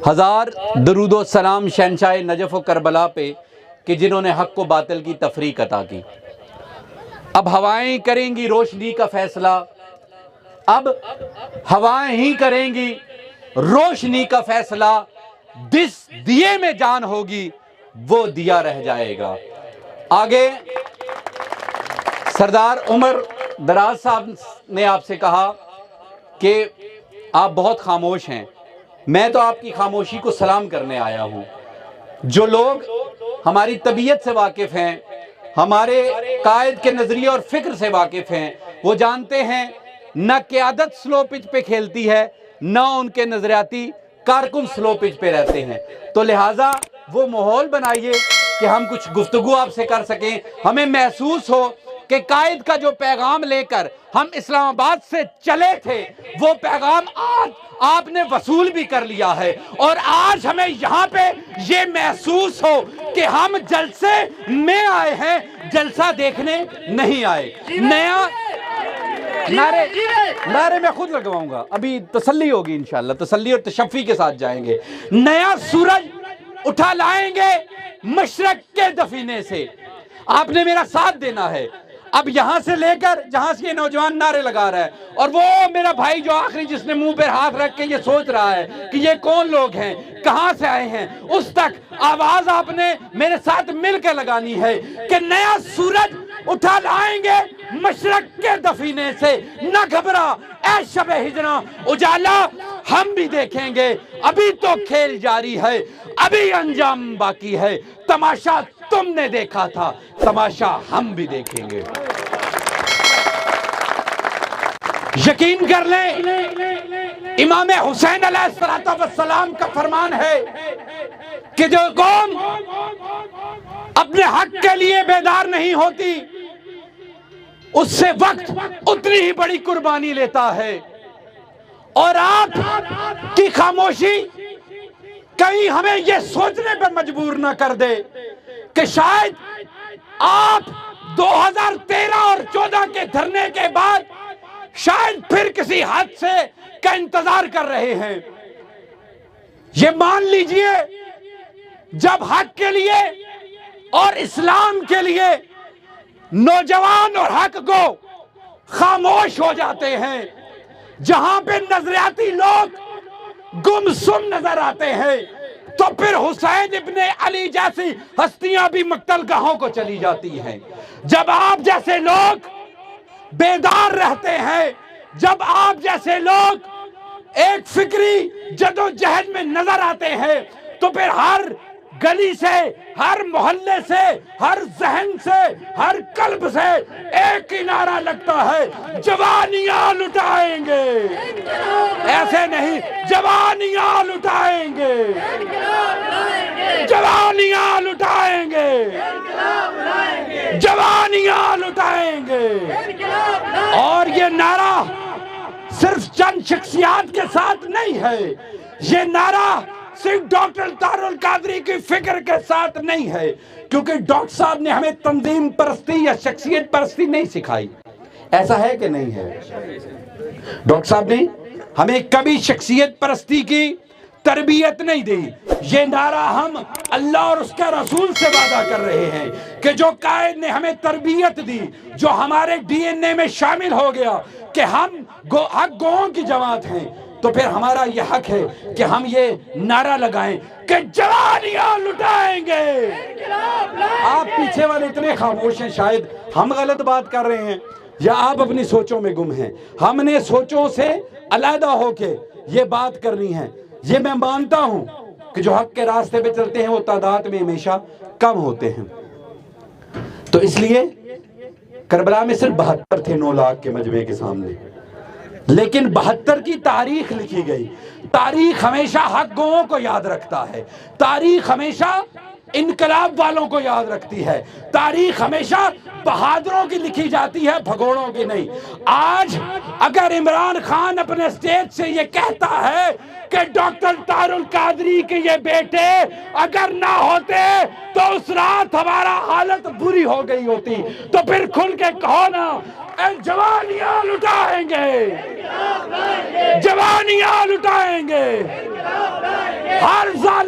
ہزار درود و سلام شہنشاہ نجف و کربلا پہ کہ جنہوں نے حق و باطل کی تفریق عطا کی۔ اب ہوائیں کریں گی روشنی کا فیصلہ، اب ہوائیں ہی کریں گی روشنی کا فیصلہ، جس دیے میں جان ہوگی وہ دیا رہ جائے گا۔ آگے سردار عمر دراز صاحب نے آپ سے کہا کہ آپ بہت خاموش ہیں، میں تو آپ کی خاموشی کو سلام کرنے آیا ہوں۔ جو لوگ ہماری طبیعت سے واقف ہیں، ہمارے قائد کے نظریے اور فکر سے واقف ہیں، وہ جانتے ہیں نہ قیادت سلو پچ پہ کھیلتی ہے، نہ ان کے نظریاتی کارکن سلو پچ پہ رہتے ہیں۔ تو لہٰذا وہ ماحول بنائیے کہ ہم کچھ گفتگو آپ سے کر سکیں، ہمیں محسوس ہو کہ قائد کا جو پیغام لے کر ہم اسلام آباد سے چلے تھے وہ پیغام آج آپ نے وصول بھی کر لیا ہے، اور آج ہمیں یہاں پہ یہ محسوس ہو کہ ہم جلسے میں آئے ہیں، جلسہ دیکھنے نہیں آئے۔ نیا نعرے میں خود لگواؤں گا، ابھی تسلی ہوگی انشاءاللہ، تسلی اور تشفی کے ساتھ جائیں گے۔ نیا سورج اٹھا لائیں گے مشرق کے دفینے سے، آپ نے میرا ساتھ دینا ہے۔ اب یہاں سے لے کر جہاں سے یہ نوجوان نعرے لگا رہا ہے، اور وہ میرا بھائی جو آخری جس نے منہ پہ ہاتھ رکھ کے یہ سوچ رہا ہے کہ یہ کون لوگ ہیں، کہاں سے آئے ہیں، اس تک آواز آپ نے میرے ساتھ مل کے لگانی ہے کہ نیا سورج اٹھا لائیں گے مشرق کے دفینے سے، نہ گھبرا اے شب ہجراں، اجالا ہم بھی دیکھیں گے، ابھی تو کھیل جاری ہے، ابھی انجام باقی ہے، تماشا تم نے دیکھا تھا، تماشا ہم بھی دیکھیں گے۔ یقین کر لیں امام حسین علیہ السلام کا فرمان ہے کہ جو قوم اپنے حق کے لیے بیدار نہیں ہوتی اس سے وقت اتنی ہی بڑی قربانی لیتا ہے، اور آپ کی خاموشی کہیں ہمیں یہ سوچنے پر مجبور نہ کر دے کہ شاید آپ 2013 اور 14 کے دھرنے کے بعد شاید پھر کسی حادثے کا انتظار کر رہے ہیں۔ یہ مان لیجئے جب حق کے لیے اور اسلام کے لیے نوجوان اور حق کو خاموش ہو جاتے ہیں، جہاں پہ نظریاتی لوگ گمسم نظر آتے ہیں، تو پھر حسین ابن علی جیسی ہستیاں بھی مقتل گاہوں کو چلی جاتی ہیں۔ جب آپ جیسے لوگ بیدار رہتے ہیں، جب آپ جیسے لوگ ایک فکری جدوجہد میں نظر آتے ہیں، تو پھر ہر گلی سے، ہر محلے سے، ہر ذہن سے، ہر قلب سے ایک ہی نعرہ لگتا ہے، جوانیاں لٹائیں گے، ایسے نہیں، جوانیاں لٹائیں گے، جوانیاں لٹائیں گے، جوانیاں لٹائیں گے۔ اور یہ نعرہ صرف چند شخصیات کے ساتھ نہیں ہے، یہ نعرہ صرف ڈاکٹر طاہر القادری کی فکر کے ساتھ نہیں ہے، کیونکہ ڈاکٹر صاحب نے ہمیں تنظیم پرستی یا شخصیت پرستی نہیں سکھائی، ایسا ہے کہ نہیں ہے؟ ڈاکٹر صاحب نے ہمیں کبھی شخصیت پرستی کی تربیت نہیں دی۔ یہ نعرہ ہم اللہ اور اس کے رسول سے وعدہ کر رہے ہیں کہ جو قائد نے ہمیں تربیت دی، جو ہمارے ڈی این اے میں شامل ہو گیا کہ ہم حق گوؤں کی جماعت ہیں، تو پھر ہمارا یہ حق ہے کہ ہم یہ نعرہ لگائیں کہ جوانیاں لٹائیں گے۔ آپ پیچھے والے اتنے خاموش ہیں، شاید ہم غلط بات کر رہے ہیں یا آپ اپنی سوچوں میں گم ہیں۔ ہم نے سوچوں سے علیحدہ ہو کے یہ بات کرنی ہے۔ یہ میں مانتا ہوں کہ جو حق کے راستے پہ چلتے ہیں وہ تعداد میں ہمیشہ کم ہوتے ہیں، تو اس لیے کربلا میں صرف 72 تھے 9 لاکھ کے مجمع کے سامنے، لیکن 72 کی تاریخ لکھی گئی۔ تاریخ ہمیشہ حق گوؤں کو یاد رکھتا ہے، تاریخ ہمیشہ انقلاب والوں کو یاد رکھتی ہے، تاریخ ہمیشہ بہادروں کی لکھی جاتی ہے، بھگوڑوں کی نہیں۔ آج اگر عمران خان اپنے سٹیج سے یہ کہتا ہے کہ ڈاکٹر طاہر القادری کے یہ بیٹے اگر نہ ہوتے تو اس رات ہمارا حالت بری ہو گئی ہوتی، تو پھر کھل کے کہو نا، اے جوانیاں لٹائیں گے، جوانیاں لٹائیں گے،